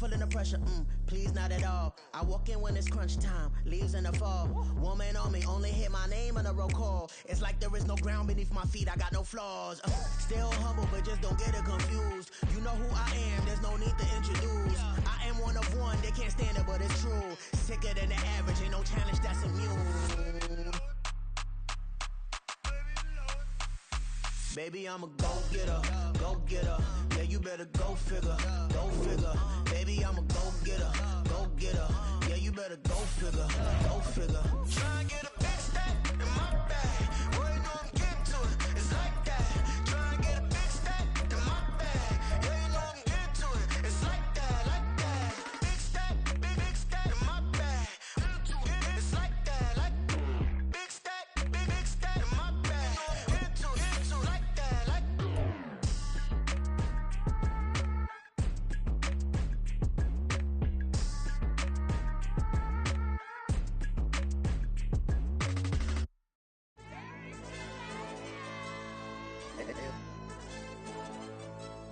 feeling the pressure, please not at all. I walk in when it's crunch time, leaves in the fall. Woman on me, only hit my name on a roll call. It's like there is no ground beneath my feet, I got no flaws. Still humble, but just don't get it confused. You know who I am, there's no need to introduce. I am one of one, they can't stand it, but it's true. Sicker than the average, ain't no challenge that's immune. Baby, I'm a go-getter, go-getter. Yeah, you better go figure, go figure. Baby, I'm a go-getter, go-getter. Yeah, you better go figure, go figure. Try and get a big stack in my bag. Boy, you know I'm getting to it, it's like that. Try and get a big stack in my bag. Yeah, you know I'm getting to it, it's like that, like that. Big stack in my bag. It's like that, like big stack in my bag. Into like that, like.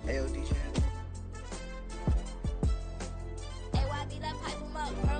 Hey, DJ. AYB, that pipe him up, bro.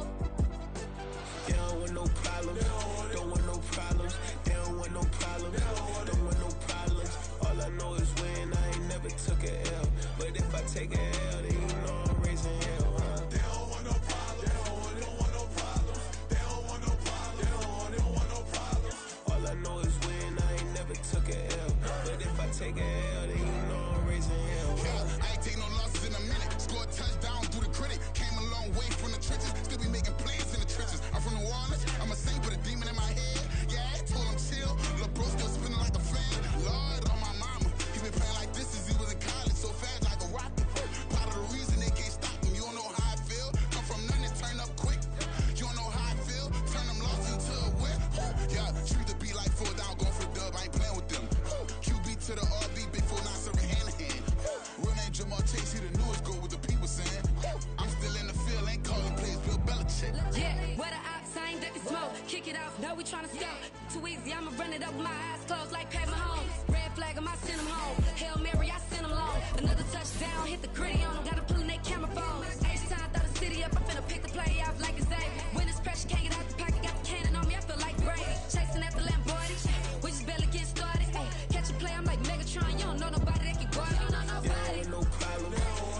They don't want no problems. Don't want no problems. They don't want no problems. Don't want no problems. All I know is when I ain't never took a L. But if I take a L, then you know I'm raising hell, huh? They don't want no problems. They don't want no problems. They don't want no problems. They don't want no problems. All I know is when I ain't never took a L. But if I take a L, then you know I'm raising hell, huh? I ain't take no losses in a minute. Scored touchdown through the critic. Came a long way from the trenches. Still be making plays in the trenches. I'm from New Orleans. I'm a saint with a demon in my head. Yeah, I told him chill. Lil' bro still spinning like a fan. Lord on my mama. He been playing like this since he was in college. So fast like a rocket. Part of the reason they can't stop him. You don't know how I feel. Come from nothing and turn up quick. You don't know how I feel. Turn them losses into a whip. Yeah, treat the beat like 4 down. Going for the dub. I ain't playing with them. QB to the RB. Big 4 9 serving hand to hand. Real name Jamal Chase. He the newest goal with the people saying. I'm still in the field. Ain't calling plays. Bill Belichick. Yeah, where the ops, I ain't that we smoke. Kick it off, no, we tryna scout. Too easy, I'ma run it up with my eyes closed like Pat Mahomes. Red flag, I send him home. Hail Mary, I send him long. Another touchdown, hit the gritty on him. Gotta pull in they camera phones. H-time, throw the city up. I'm finna pick the play off like it's Xavier. When it's pressure, can't get out the pocket. Got the cannon on me, I feel like Brady. Chasing after Lamborghini. We just barely get started. Ay, catch a play, I'm like Megatron. You don't know nobody that can guard it. You know nobody. They don't want no problems.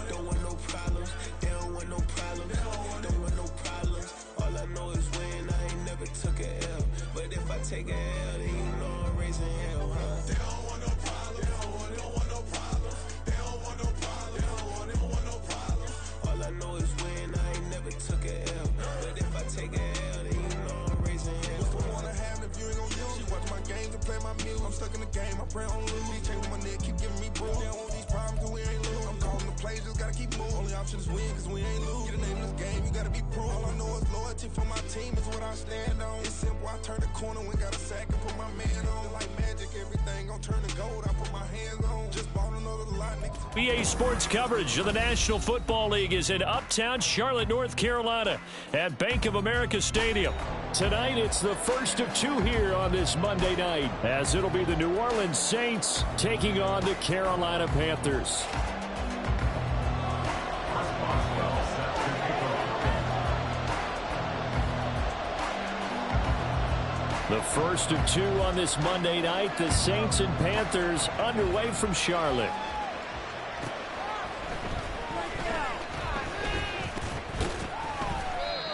Don't want no problems. They don't want no problems. Don't want no problems. All I know is when I ain't never took a L. But if I take a L, then you know I'm raising hell, huh? They don't want no problems. They don't want no problems. They don't want no problems. They don't want no problems. All I know is when I ain't never took a L. But if I take a L, then you know I'm raising hell. What's the one I have if you ain't gon' use? She watch my games and play my music. I'm stuck in the game, I pray on lose. These chains with my neck keep giving me bruise. They don't want these problems cause we ain't lose. I'm calling the plays, just gotta keep moving. Only option is win cause we ain't lose. Get a name in this game, you gotta be proof. All I know is loyalty for my team is what I stand on. It's simple, I turn the corner when got a sack and put my man on. Like magic, everything gon' turn to gold. I put my hands on. Just bought another lot, niggas. BA Sports coverage of the National Football League is in Uptown Charlotte, North Carolina at Bank of America Stadium. Tonight, it's the first of 2 here on this Monday night, as it'll be the New Orleans Saints taking on the Carolina Panthers. The first of 2 on this Monday night, the Saints and Panthers underway from Charlotte.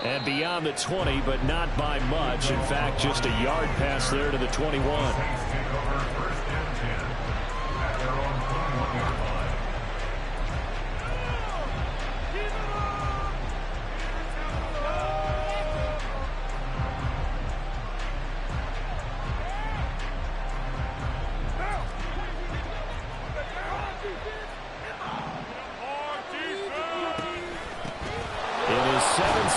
And beyond the 20, but not by much. In fact, just a yard pass there to the 21.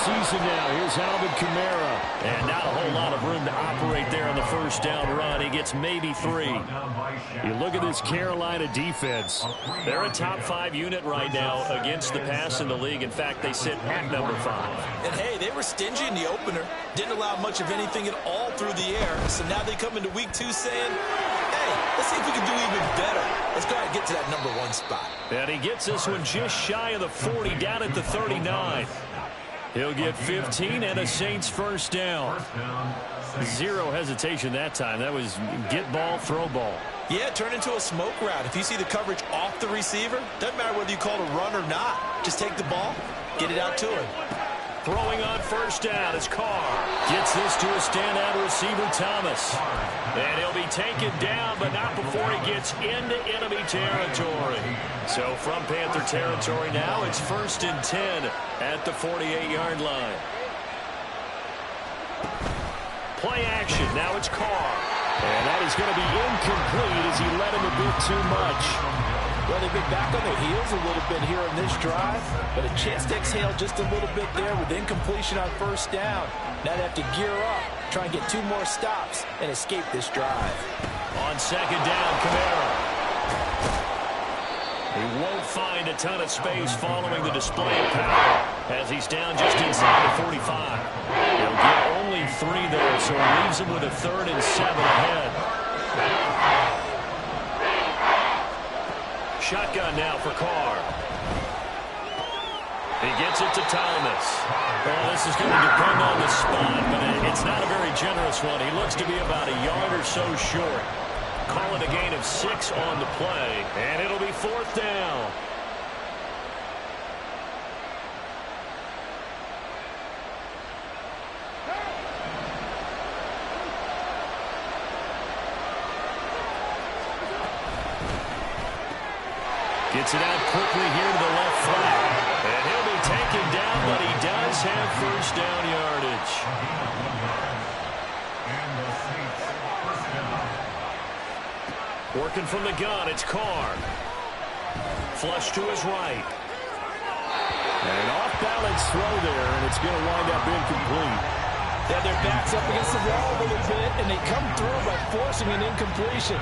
Season now. Here's Alvin Kamara. And not a whole lot of room to operate there on the first down run. He gets maybe 3. You look at this Carolina defense. They're a top 5 unit right now against the pass in the league. In fact, they sit at number 5. And hey, they were stingy in the opener. Didn't allow much of anything at all through the air. So now they come into week 2 saying, hey, hey, let's see if we can do even better. Let's go ahead and get to that number 1 spot. And he gets this one just shy of the 40, down at the 39. He'll get 15 and a Saints first down. Zero hesitation that time. That was get ball, throw ball. Yeah, turn into a smoke route. If you see the coverage off the receiver, doesn't matter whether you call it a run or not. Just take the ball, get it out to him. Throwing on first down is Carr. Gets this to a standout receiver, Thomas. And he'll be taken down, but not before he gets into enemy territory. So from Panther territory now, it's 1st and 10 at the 48-yard line. Play action. Now it's Carr. And that is going to be incomplete as he led him a bit too much. Well, they've been back on their heels a little bit here in this drive, but a chance to exhale just a little bit there with incompletion on first down. Now they have to gear up, try and get 2 more stops, and escape this drive. On second down, Kamara. He won't find a ton of space following the display of power as he's down just inside the 45. He'll get only 3 there, so it leaves him with a 3rd and 7 ahead. Shotgun now for Carr. He gets it to Thomas. Well, this is going to depend on the spot, but it's not a very generous one. He looks to be about a yard or so short. Call it a gain of 6 on the play, and it'll be 4th down. Gets it out quickly here to the left flat. And he'll be taken down, but he does have first down yardage. Working from the gun, it's Carr. Flush to his right. And an off-balance throw there, and it's going to wind up incomplete. Yeah, their backs up against the wall a little bit, and they come through by forcing an incompletion.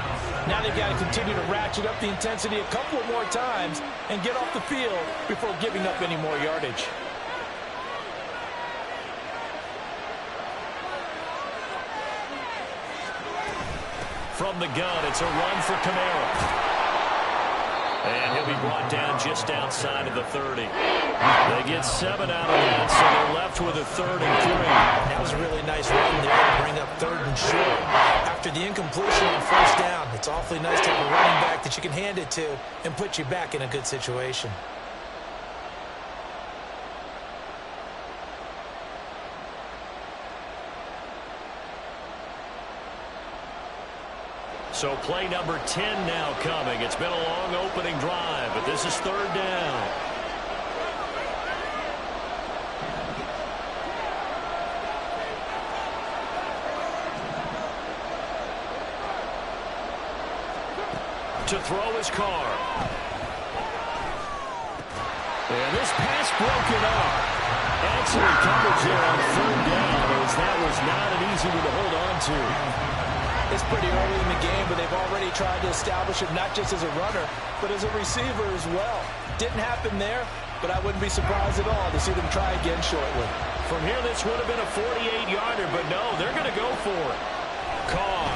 Now they've got to continue to ratchet up the intensity a couple of more times and get off the field before giving up any more yardage. From the gun, it's a run for Kamara. And he'll be brought down just outside of the 30. They get 7 out of that, so they're left with a 3rd and 3. That was a really nice run there to bring up 3rd and short. After the incompletion on first down, it's awfully nice to have a running back that you can hand it to and put you back in a good situation. So play number 10 now coming. It's been a long opening drive, but this is 3rd down. To throw his Carr. And this pass broken up. Excellent coverage there on 3rd down, as that was not an easy one to hold on to. It's pretty early in the game, but they've already tried to establish him not just as a runner, but as a receiver as well. Didn't happen there, but I wouldn't be surprised at all to see them try again shortly. From here, this would have been a 48-yarder, but no, they're going to go for it. Carr.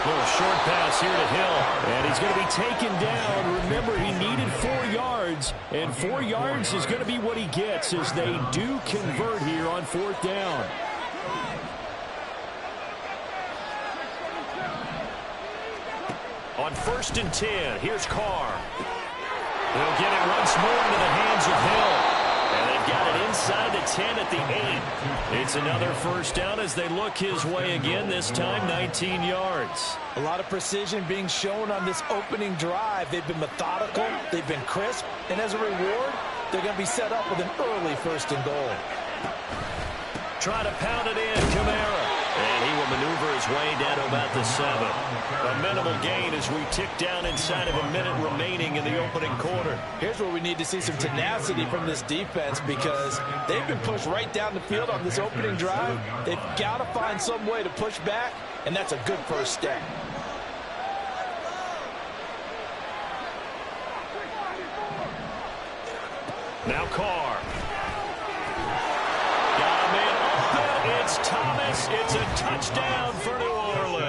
Little short pass here to Hill, and he's going to be taken down. Remember, he needed 4 yards, and 4 yards is going to be what he gets as they do convert here on 4th down. On 1st and 10, here's Carr. They'll get it once more into the hands of Hill. And they've got it inside the 10 at the 8. It's another first down as they look his way again, this time 19 yards. A lot of precision being shown on this opening drive. They've been methodical, they've been crisp, and as a reward, they're going to be set up with an early 1st and goal. Try to pound it in, Kamara. And he will maneuver his way down to about the 7. A minimal gain as we tick down inside of a minute remaining in the opening quarter. Here's where we need to see some tenacity from this defense because they've been pushed right down the field on this opening drive. They've got to find some way to push back, and that's a good first step. Now Carr. Got a man open. It's Thomas. It's a touchdown for New Orleans.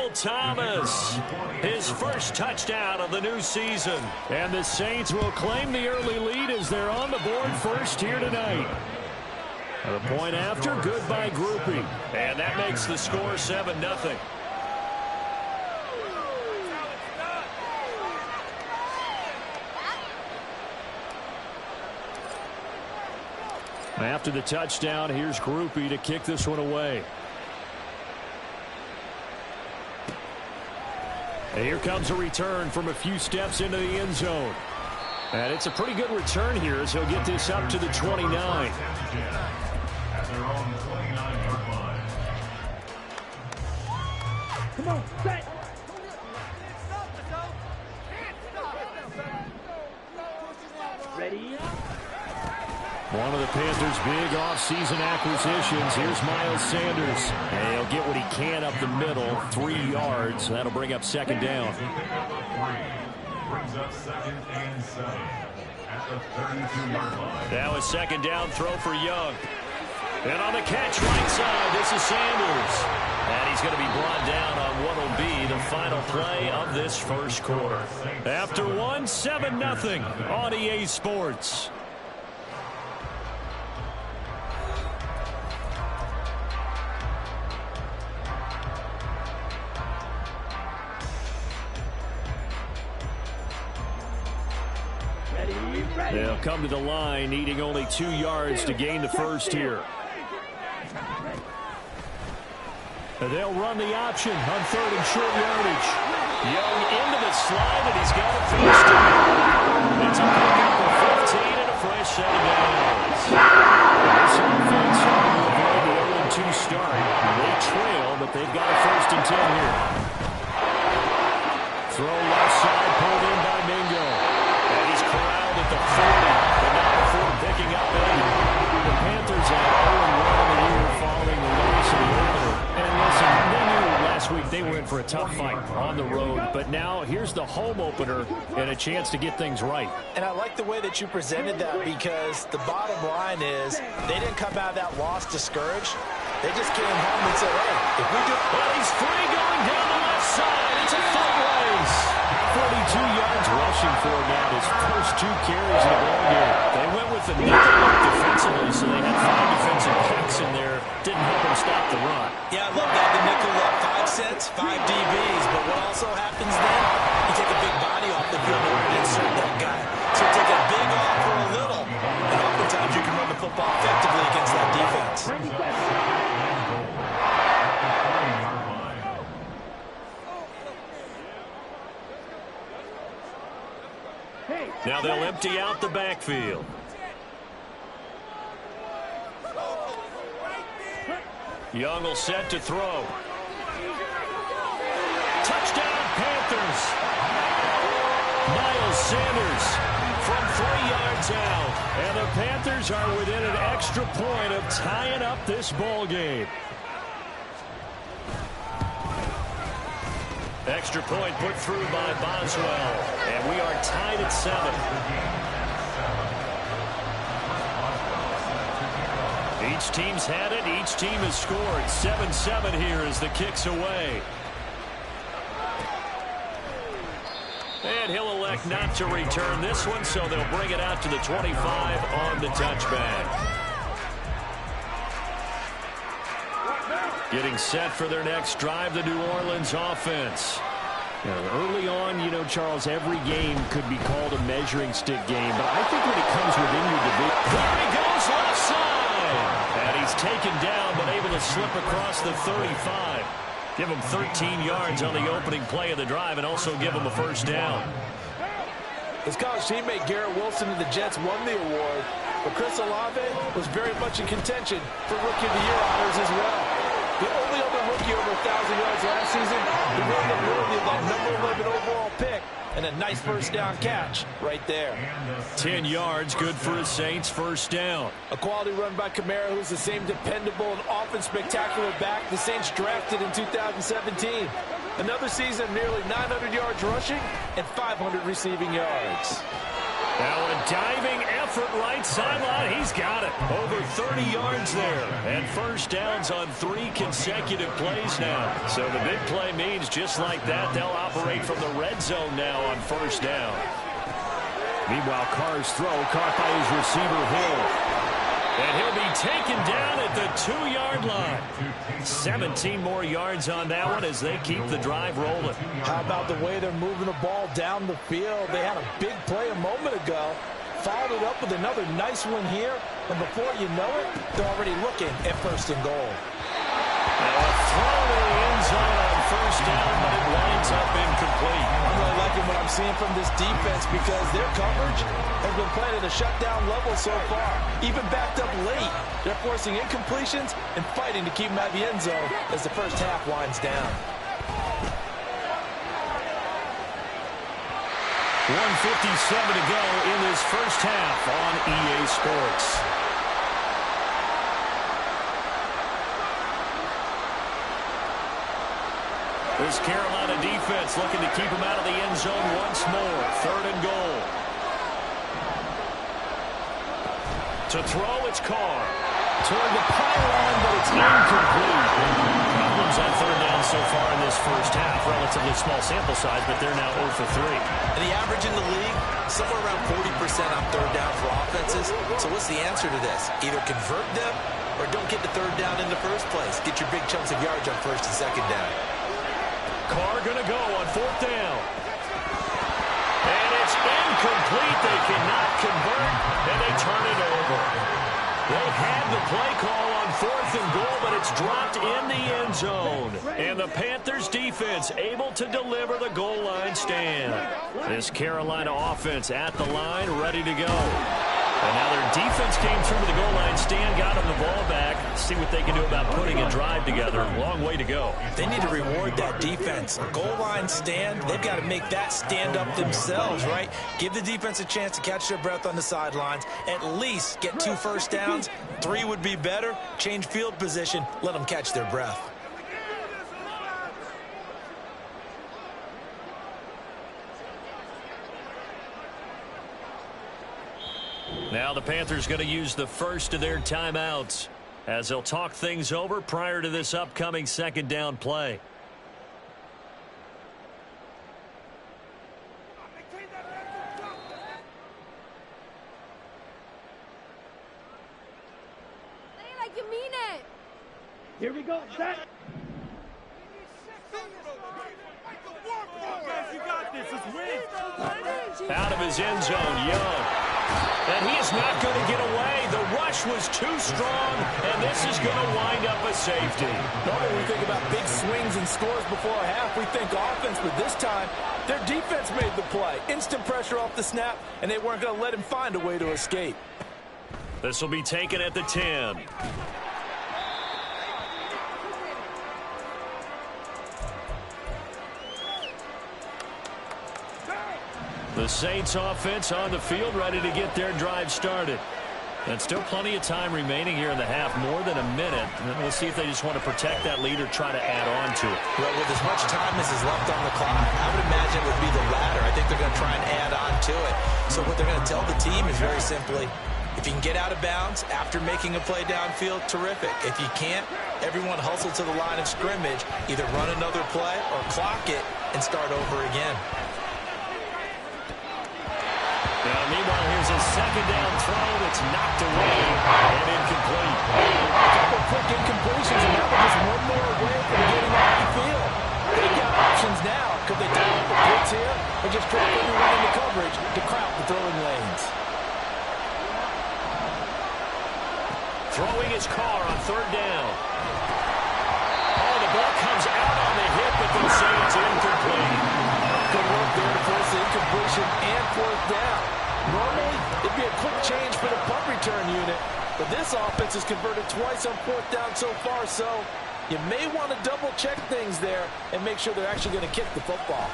Michael Thomas, his first touchdown of the new season. And the Saints will claim the early lead as they're on the board first here tonight. The point after, good by Groupie. And that makes the score 7-0. After the touchdown, here's Groupie to kick this one away. And here comes a return from a few steps into the end zone. And it's a pretty good return here as he'll get this up to the 29. Come on, set. Ready? One of the Panthers' big offseason acquisitions. Here's Miles Sanders. And he'll get what he can up the middle, 3 yards. That'll bring up second down. Brings up 2nd and 7 at the 32-yard line. Now a second down throw for Young. And on the catch right side, this is Sanders. And he's going to be brought down on what will be the final play of this first quarter. After one, 7-0 on EA Sports. They'll come to the line, needing only 2 yards to gain the first here. And they'll run the option on 3rd and short yardage. Young into the slide, and he's got a first down. It's a pickup of 15 and a fresh set of downs. This offense trying to avoid the 0-2 start. They trail, but they've got a 1st and 10 here. Throw left side, pulled in by Mingo. And he's corralled at the 40, but not before picking up 8. The Panthers are 0-1 in the year following the loss of the opener. And listen, they knew last week they were in for a tough fight on the road, but now here's the home opener and a chance to get things right. And I like the way that you presented that, because the bottom line is they didn't come out of that loss discouraged. They just came home and said, hey, if we do... Well, he's free going down the left side. It's a foot race. 42 yards rushing for him now, his first 2 carries in the ball game. They went with the nickel look defensively, so they had 5 defensive backs in there. Didn't help him stop the run. Yeah, I love that, the nickel look. 5 sets, 5 DBs. But what also happens then, you take a big body off the field and insert that guy. So you take a big off for a little, and oftentimes you can run the football effectively against that defense. Now they'll empty out the backfield. Young will set to throw. Touchdown, Panthers. Miles Sanders from 3 yards out. And the Panthers are within an extra point of tying up this ball game. Extra point put through by Boswell. And we are tied at 7. Each team's had it. Each team has scored. 7-7 here as the kick's away. And he'll elect not to return this one, so they'll bring it out to the 25 on the touchback. Getting set for their next drive, the New Orleans offense. Early on, you know, Charles, every game could be called a measuring stick game, but I think when it comes within your division... There he goes left side! And he's taken down, but able to slip across the 35. Give him 13 yards on the opening play of the drive and also give him a first down. His college teammate Garrett Wilson and the Jets won the award, but Chris Olave was very much in contention for Rookie of the Year honors as well. The only other rookie over 1,000 yards last season, the one that worthy of that number 11 overall pick, and a nice first down catch right there. 10 yards, good for a Saints first down. A quality run by Kamara, who's the same dependable and often spectacular back the Saints drafted in 2017. Another season of nearly 900 yards rushing and 500 receiving yards. Now a diving effort right sideline. He's got it. Over 30 yards there. And first downs on 3 consecutive plays now. So the big play means just like that, they'll operate from the red zone now on first down. Meanwhile, Carr's throw caught by his receiver, Hill. And he'll be taken down at the 2-yard line. 17 more yards on that one as they keep the drive rolling. How about the way they're moving the ball down the field? They had a big play a moment ago. Followed it up with another nice one here. And before you know it, they're already looking at first and goal. Now a throw to the end zone on first down, but it winds up incomplete. I'm really liking what I'm seeing from this defense because their coverage has been playing at a shutdown level so far. Even backed up late, they're forcing incompletions and fighting to keep them out of the end zone as the first half winds down. 1:57 to go in this first half on EA Sports. This Carolina defense looking to keep him out of the end zone once more. 3rd and goal. To throw, it's Carr. Toward the pylon, but it's incomplete. Problems on 3rd down so far in this first half. Relatively small sample size, but they're now 0 for 3. And the average in the league, somewhere around 40% on 3rd down for offenses. So what's the answer to this? Either convert them or don't get the 3rd down in the first place. Get your big chunks of yards on 1st and 2nd down. Carr going to go on 4th down. And it's incomplete. They cannot convert, and they turn it over. They had the play call on 4th and goal, but it's dropped in the end zone. And the Panthers defense able to deliver the goal line stand. This Carolina offense at the line, ready to go. And now their defense came through to the goal line stand, got them the ball back. See what they can do about putting a drive together. Long way to go. They need to reward that defense. A goal line stand, they've got to make that stand up themselves, right? Give the defense a chance to catch their breath on the sidelines. At least get 2 first downs. 3 would be better. Change field position. Let them catch their breath. Now the Panthers going to use the first of their timeouts as they'll talk things over prior to this upcoming 2nd down play. Say it like you mean it. Here we go. Set. You got this. It's win. Out of his end zone, Young. And he is not going to get away. The rush was too strong, and this is going to wind up a safety. Normally we think about big swings and scores before a half. We think offense, but this time their defense made the play. Instant pressure off the snap, and they weren't going to let him find a way to escape. This will be taken at the 10. The Saints offense on the field, ready to get their drive started. And still plenty of time remaining here in the half, more than a minute. And we'll see if they just want to protect that lead or try to add on to it. Well, with as much time as is left on the clock, I would imagine it would be the latter. I think they're going to try and add on to it. So what they're going to tell the team is very simply, if you can get out of bounds after making a play downfield, terrific. If you can't, everyone hustle to the line of scrimmage, either run another play or clock it and start over again. Now, meanwhile, here's a 2nd down throw that's knocked away and incomplete. A couple quick incompletions, and now they're just one more away from getting off the field. They've got options now. Could they dial up a blitz here or just drop everyone into coverage to crowd the throwing lanes? Throwing his Carr on 3rd down. Oh, the ball comes out on the hit, but they'll say it's incomplete. Good work there to force the incompletion and 4th down. Normally, it'd be a quick change for the punt return unit, but this offense has converted twice on 4th down so far, so you may want to double-check things there and make sure they're actually going to kick the football.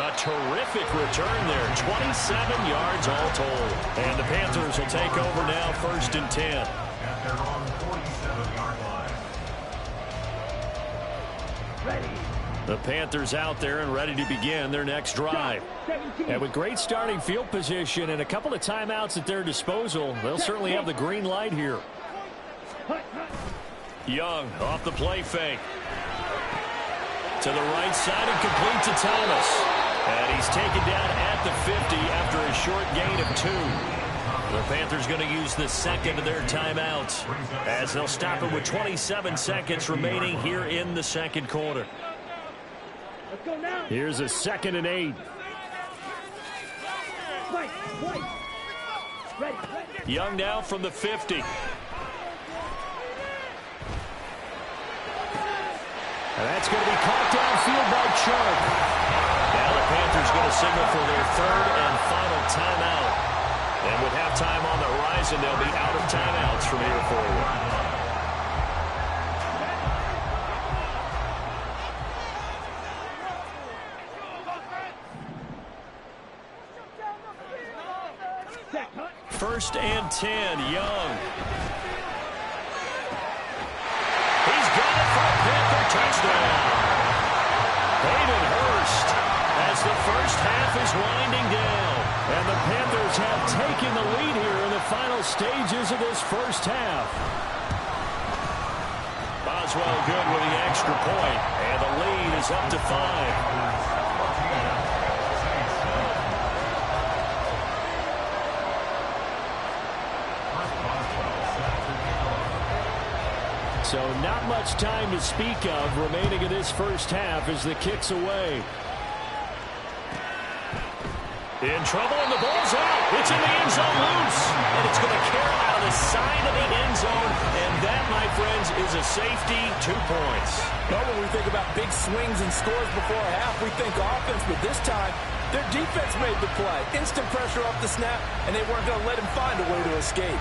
A terrific return there, 27 yards all told. And the Panthers will take over now, 1st and 10. At their own 47-yard line. Ready. The Panthers out there and ready to begin their next drive. And with great starting field position and a couple of timeouts at their disposal, they'll certainly have the green light here. Young off the play fake. To the right side and complete to Thomas. And he's taken down at the 50 after a short gain of 2. The Panthers going to use the second of their timeouts as they'll stop it with 27 seconds remaining here in the second quarter. Here's a 2nd and 8. Young now from the 50. And that's going to be caught downfield by Chubb. Now the Panthers going to signal for their 3rd and final timeout. And with halftime on the horizon, they'll be out of timeouts from here forward. First and 10, Young. He's got it for a Panther touchdown. Hayden Hurst as the first half is winding down. And the Panthers have taken the lead here in the final stages of this first half. Boswell good with the extra point, and the lead is up to 5. So not much time to speak of remaining in this first half as the kick's away. In trouble, and the ball's out. It's in the end zone loose. And it's going to carry out of the side of the end zone. And that, my friends, is a safety, 2 points. Well, when we think about big swings and scores before a half, we think offense. But this time, their defense made the play. Instant pressure off the snap, and they weren't going to let him find a way to escape.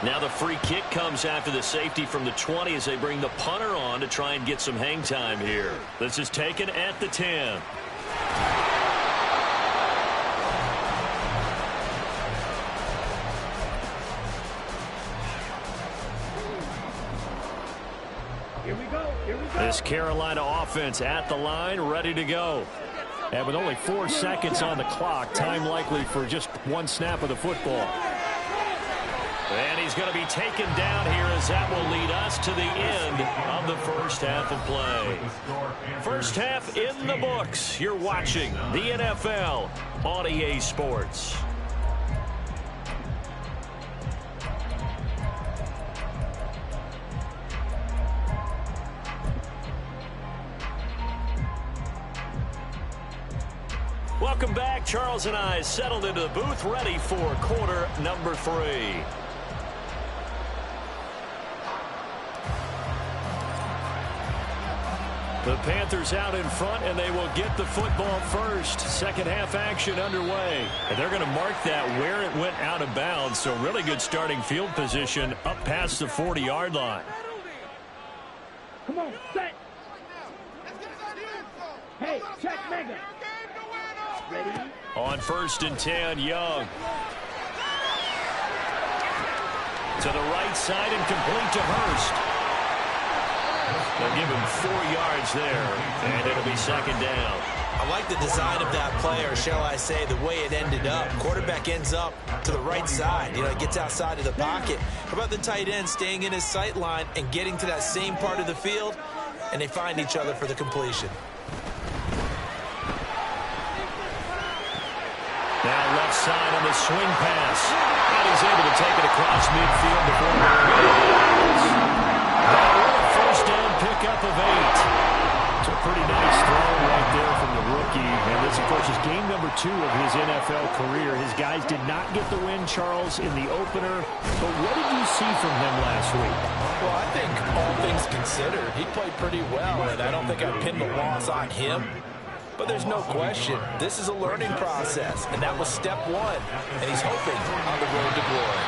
Now the free kick comes after the safety from the 20 as they bring the punter on to try and get some hang time here. This is taken at the 10. Here we go. This Carolina offense at the line, ready to go. And with only 4 seconds on the clock, time likely for just 1 snap of the football. And he's going to be taken down here as that will lead us to the end of the first half of play. First half in the books. You're watching the NFL on EA Sports. Welcome back. Charles and I settled into the booth, ready for quarter number 3. The Panthers out in front, and they will get the football first. Second half action underway. And they're going to mark that where it went out of bounds. So really good starting field position up past the 40-yard line. Come on, set. Hey, check Mega. Ready? On 1st and 10, Young. To the right side and complete to Hurst. They'll give him 4 yards there, and it'll be second down. I like the design of that play, or shall I say the way it ended up. Quarterback ends up to the right side. You know, he gets outside of the pocket. How about the tight end staying in his sight line and getting to that same part of the field, and they find each other for the completion. Now left side on the swing pass. And he's able to take it across midfield before going. First down pickup of 8. It's a pretty nice throw right there from the rookie. And this, of course, is game number 2 of his NFL career. His guys did not get the win, Charles, in the opener. But what did you see from him last week? Well, I think all things considered, he played pretty well. And I don't think I'd pin the loss on him. But there's no question, this is a learning process, and that was step 1, and he's hoping on the road to glory.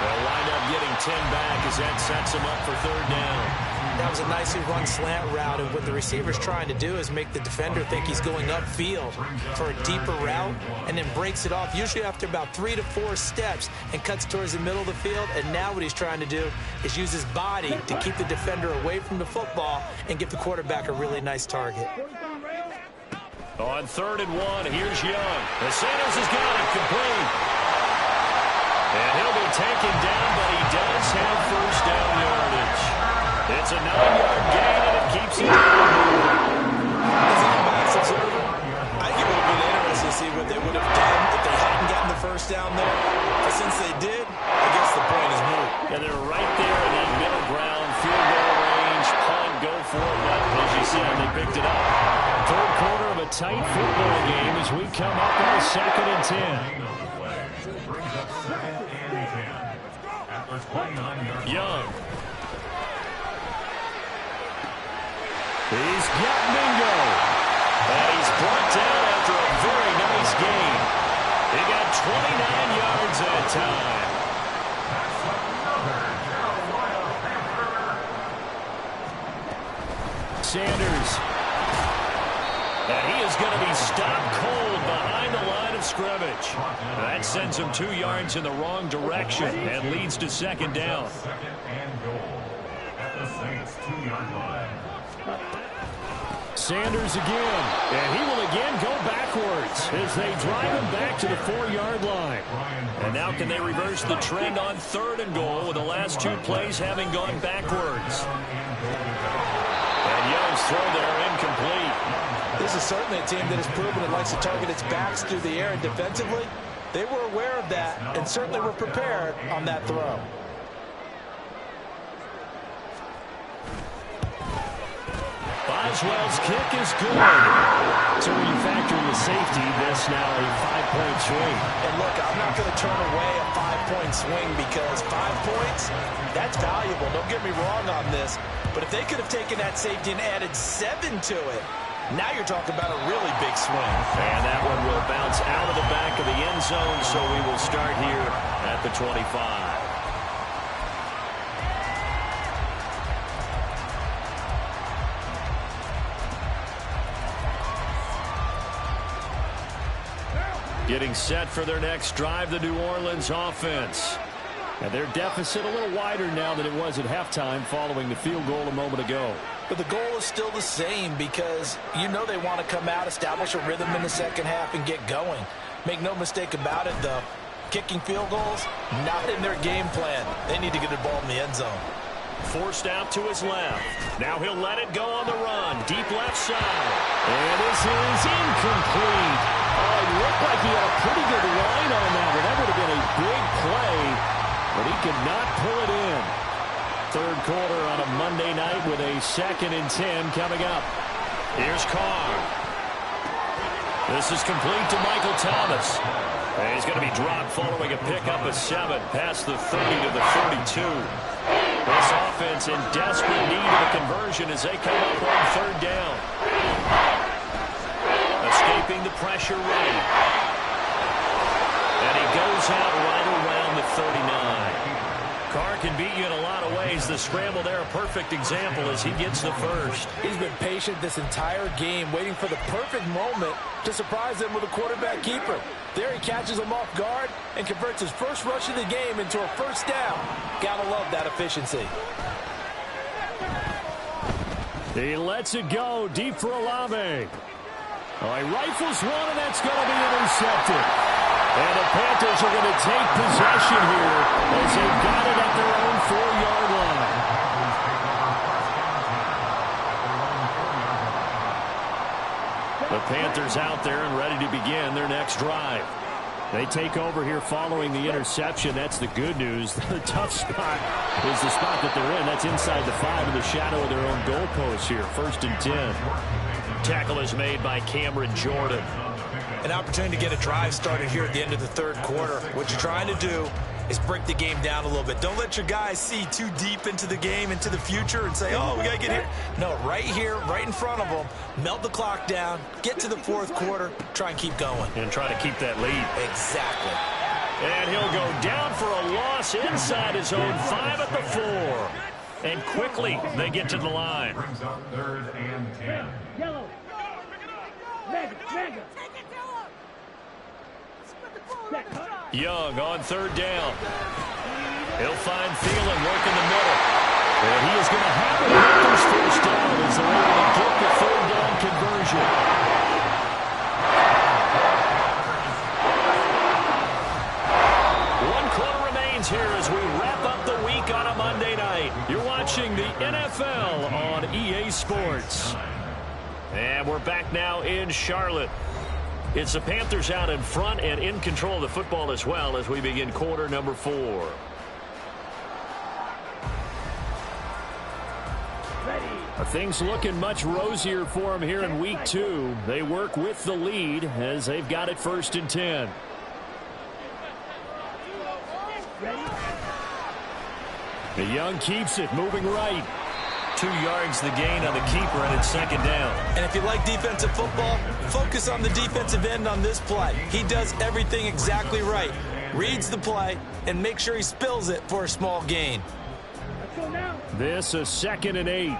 They'll wind up getting 10 back as that sets him up for 3rd down. That was a nicely run slant route, and what the receiver's trying to do is make the defender think he's going upfield for a deeper route, and then breaks it off, usually after about 3 to 4 steps, and cuts towards the middle of the field. And now what he's trying to do is use his body to keep the defender away from the football and give the quarterback a really nice target. On 3rd and 1, here's Young. The Sanders has got it complete. And he'll be taken down, but he does have first down yardage. It's a 9-yard gain, and it keeps it moving. As a backs observer, I think it would have been interesting to see what they would have done if they hadn't gotten the first down there. But since they did, I guess the point is moot. And they're right there in that middle ground, field goal range, punt, go for it. But as you said, they picked it up. 3rd quarter of a tight football game as we come up on a 2nd and 10. Young. He's got Mingo. And he's brought down after a very nice gain. He got 29 yards that time. Sanders. And he is going to be stopped cold behind the line of scrimmage. That sends him 2 yards in the wrong direction and leads to 2nd down. 2nd and goal at the Saints' 2-yard line. Sanders again, and he will again go backwards as they drive him back to the 4-yard line. And now can they reverse the trend on 3rd and goal with the last 2 plays having gone backwards? And Young's throw there incomplete. This is certainly a team that has proven it likes to target its backs through the air, and defensively, they were aware of that and certainly were prepared on that throw. Boswell's kick is good. So when you factor in the safety, this now a 5-point swing. And look, I'm not going to turn away a 5-point swing because 5 points, that's valuable. Don't get me wrong on this. But if they could have taken that safety and added 7 to it, now you're talking about a really big swing. And that one will bounce out of the back of the end zone, so we will start here at the 25. Getting set for their next drive, the New Orleans offense. And their deficit a little wider now than it was at halftime following the field goal a moment ago. But the goal is still the same because you know they want to come out, establish a rhythm in the second half, and get going. Make no mistake about it, though. Kicking field goals, not in their game plan. They need to get the ball in the end zone. Forced out to his left. Now he'll let it go on the run. Deep left side. And this is incomplete. Oh, it looked like he had a pretty good line on that one. That would have been a big play, but he could not pull it in. 3rd quarter on a Monday night with a 2nd and 10 coming up. Here's Carr. This is complete to Michael Thomas. And he's going to be dropped following a pickup of 7 past the 30 to the 32. This offense in desperate need of a conversion as they come up on 3rd down. Escaping the pressure right. And he goes out right around the 39. Carr can beat you in a lot of ways. The scramble there, a perfect example as he gets the first. He's been patient this entire game, waiting for the perfect moment to surprise them with a quarterback keeper. There he catches him off guard and converts his first rush of the game into a first down. Gotta love that efficiency. He lets it go deep for Olave. Oh, he rifles one, and that's going to be intercepted. And the Panthers are going to take possession here as they've got it at their own 4-yard line. The Panthers out there and ready to begin their next drive. They take over here following the interception. That's the good news. The tough spot is the spot that they're in. That's inside the 5 in the shadow of their own goalpost here. 1st and 10. Tackle is made by Cameron Jordan. An opportunity to get a drive started here at the end of the 3rd quarter. What you're trying to do is break the game down a little bit. Don't let your guys see too deep into the game, into the future, and say, oh, we got to get here. No, right here, right in front of them, melt the clock down, get to the 4th quarter, try and keep going. And try to keep that lead. Exactly. And he'll go down for a loss inside his own 5 at the 4. And quickly they get to the line. Brings up 3rd and 10. Yellow. Mega. Young on 3rd down. He'll find Thielen working the middle. And he is going to have it with his first down as they're able to get the 3rd down conversion. One quarter remains here as we wrap up the week on a Monday night. You're watching the NFL on EA Sports. And we're back now in Charlotte. It's the Panthers out in front and in control of the football as well as we begin quarter number 4. Are things looking much rosier for them here in week 2. They work with the lead as they've got it 1st and 10. The Young keeps it, moving right. 2 yards the gain on the keeper, and it's 2nd down. And if you like defensive football, focus on the defensive end on this play. He does everything exactly right. Reads the play and make sure he spills it for a small gain. This is 2nd and 8.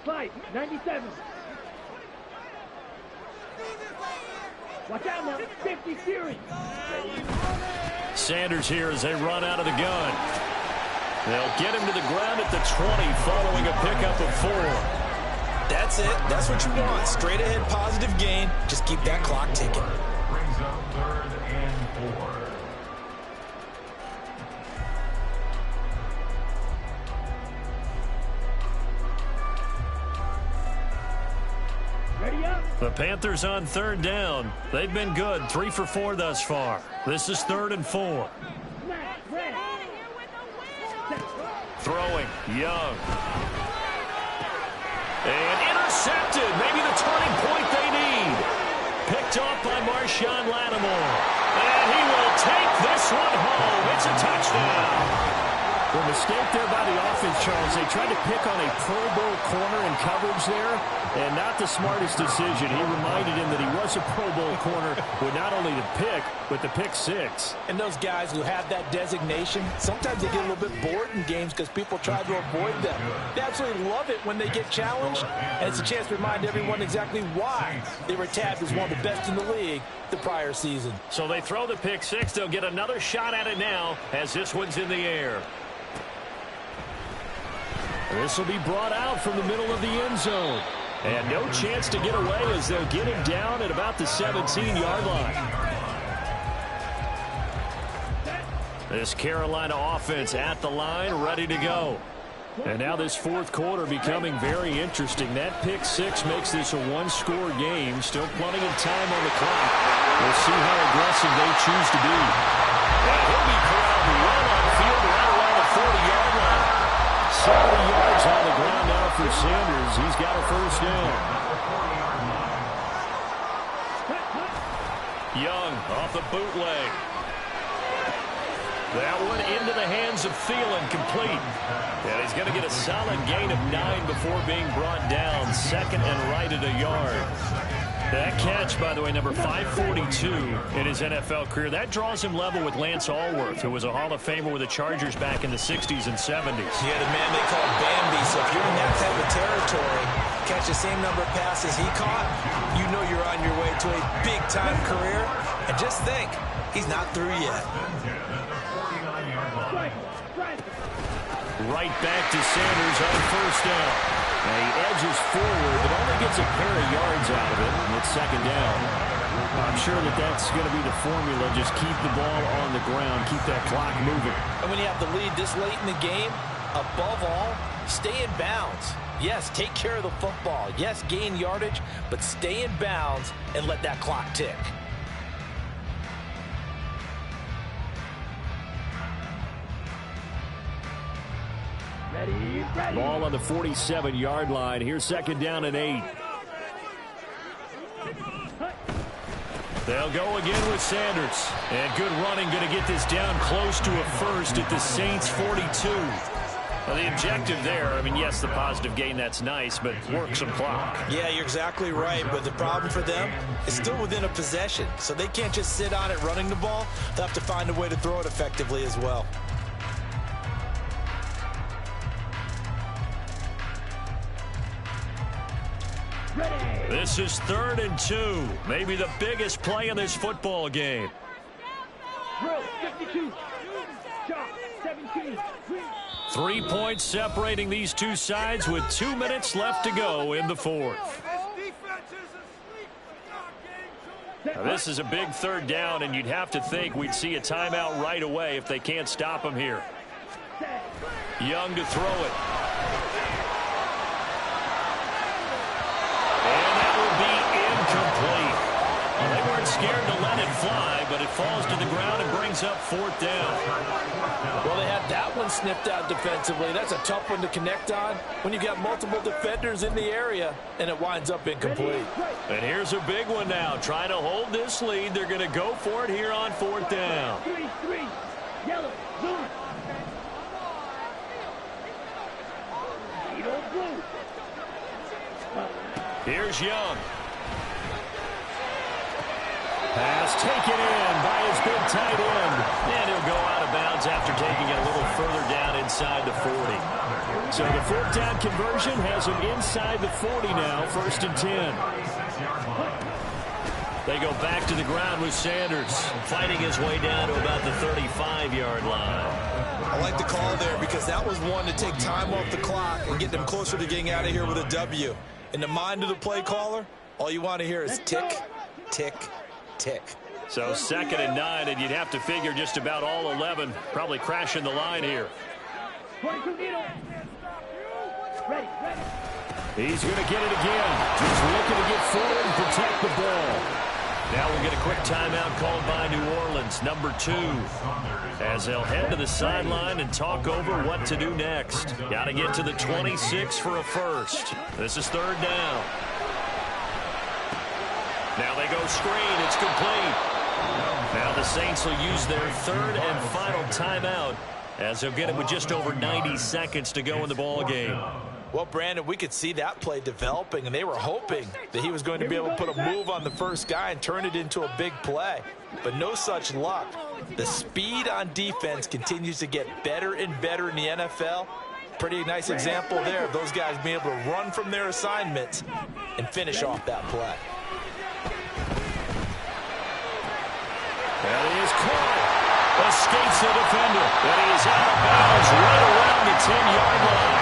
Fight, 97. Watch out now, 50 series. Sanders here as they run out of the gun. They'll get him to the ground at the 20 following a pickup of 4. That's it. That's what you want. Straight ahead positive gain. Just keep that clock ticking. Brings up 3rd and 4. Ready up. The Panthers on 3rd down. They've been good, 3 for 4 thus far. This is 3rd and 4. Throwing, Young. And intercepted. Maybe the turning point they need. Picked off by Marshawn Lattimore. And he will take this one home. It's a touchdown. The mistake there by the offense, Charles. They tried to pick on a Pro Bowl corner in coverage there, and not the smartest decision. He reminded him that he was a Pro Bowl corner with not only the pick, but the pick 6. And those guys who have that designation, sometimes they get a little bit bored in games because people try to avoid them. They absolutely love it when they get challenged, and it's a chance to remind everyone exactly why they were tabbed as one of the best in the league the prior season. So they throw the pick 6. They'll get another shot at it now as this one's in the air. This will be brought out from the middle of the end zone. And no chance to get away as they'll get him down at about the 17-yard line. This Carolina offense at the line, ready to go. And now this 4th quarter becoming very interesting. That pick 6 makes this a one-score game. Still plenty of time on the clock. We'll see how aggressive they choose to be. And he'll be corralled well on field right around the 40-yard line. 70 yards on the ground now for Sanders. He's got a 1st down. Young off the bootleg. That one into the hands of Thielen, complete. And he's going to get a solid gain of 9 before being brought down. 2nd and right at a yard. That catch, by the way, number 542 in his NFL career, that draws him level with Lance Allworth, who was a Hall of Famer with the Chargers back in the 60s and 70s. Yeah, the man they call Bambi. So if you're in that type of territory, catch the same number of passes he caught, you know you're on your way to a big-time career. And just think, he's not through yet. Right back to Sanders on 1st down. Now he edges forward, but only gets a pair of yards out of it, and it's 2nd down. I'm sure that that's going to be the formula. Just keep the ball on the ground, keep that clock moving. And when you have the lead this late in the game, above all, stay in bounds. Yes, take care of the football. Yes, gain yardage, but stay in bounds and let that clock tick. Ball on the 47-yard line. Here's 2nd down and 8. They'll go again with Sanders. And good running, going to get this down close to a 1st at the Saints' 42. Well, the objective there, I mean, yes, the positive gain, that's nice, but work some clock. Yeah, you're exactly right, but the problem for them is still within a possession, so they can't just sit on it running the ball. They'll have to find a way to throw it effectively as well. This is 3rd and 2, maybe the biggest play in this football game. Drill, 52. Shot, 17. 3 points separating these two sides with 2 minutes left to go in the 4th. Now, this is a big 3rd down, and you'd have to think we'd see a timeout right away if they can't stop him here. Young to throw it. And that will be incomplete. Well, they weren't scared to let it fly, but it falls to the ground and brings up 4th down. Well, they had that one snipped out defensively. That's a tough one to connect on when you got multiple defenders in the area, and it winds up incomplete. And here's a big one now. Trying to hold this lead. They're going to go for it here on 4th down. 3-3. Yellow, blue. Yellow, blue. Here's Young. Pass taken in by his big tight end. And he'll go out of bounds after taking it a little further down inside the 40. So the 4th down conversion has him inside the 40 now, 1st and 10. They go back to the ground with Sanders, fighting his way down to about the 35-yard line. I like the call there because that was one to take time off the clock and get them closer to getting out of here with a W. In the mind of the play caller, all you want to hear is tick, tick, tick. So 2nd and 9, and you'd have to figure just about all 11 probably crashing the line here. 22 needle. Ready. He's going to get it again. Just looking to get forward and protect the ball. Now we'll get a quick timeout called by New Orleans, number 2, as they'll head to the sideline and talk over what to do next. Got to get to the 26 for a first. This is 3rd down. Now they go screen. It's complete. Now the Saints will use their 3rd and final timeout as they'll get it with just over 90 seconds to go in the ball game. Well, Brandon, we could see that play developing, and they were hoping that he was going to be able to put a move on the first guy and turn it into a big play. But no such luck. The speed on defense continues to get better and better in the NFL. Pretty nice example there of those guys being able to run from their assignments and finish off that play. And he is caught. Escapes the defender. And he is out of bounds right around the 10-yard line.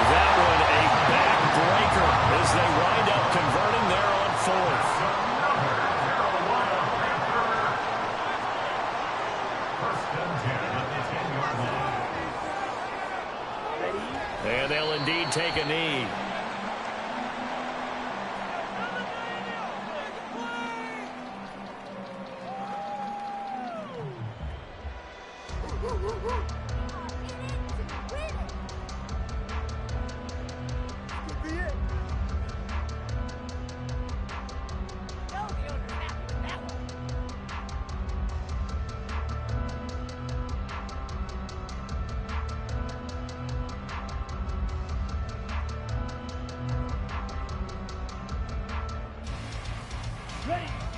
That one a backbreaker as they wind up converting there on 4th. And they'll indeed take a knee.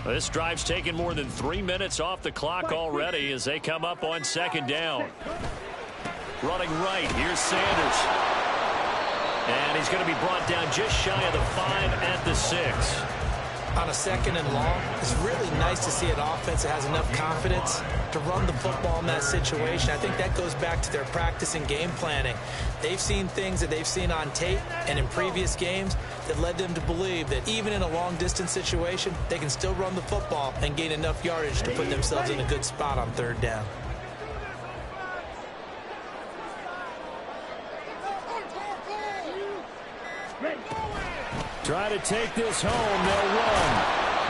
This drive's taken more than 3 minutes off the clock already as they come up on 2nd down. Running right, here's Sanders. And he's going to be brought down just shy of the 5 at the 6. On a 2nd and long, it's really nice to see an offense that has enough confidence to run the football in that situation. I think that goes back to their practice and game planning. They've seen things that they've seen on tape and in previous games that led them to believe that even in a long-distance situation, they can still run the football and gain enough yardage to put themselves in a good spot on 3rd down. Try to take this home, they'll run.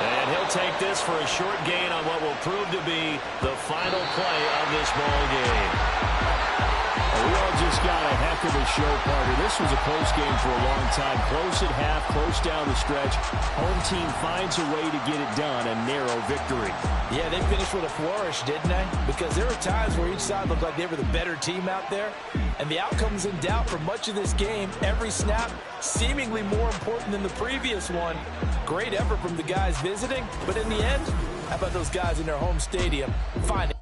And he'll take this for a short gain on what will prove to be the final play of this ball game. We all just got a heck of a show, partner. This was a close game for a long time. Close at half, close down the stretch. Home team finds a way to get it done, a narrow victory. Yeah, they finished with a flourish, didn't they? Because there were times where each side looked like they were the better team out there. And the outcome's in doubt for much of this game. Every snap seemingly more important than the previous one. Great effort from the guys visiting. But in the end, how about those guys in their home stadium finding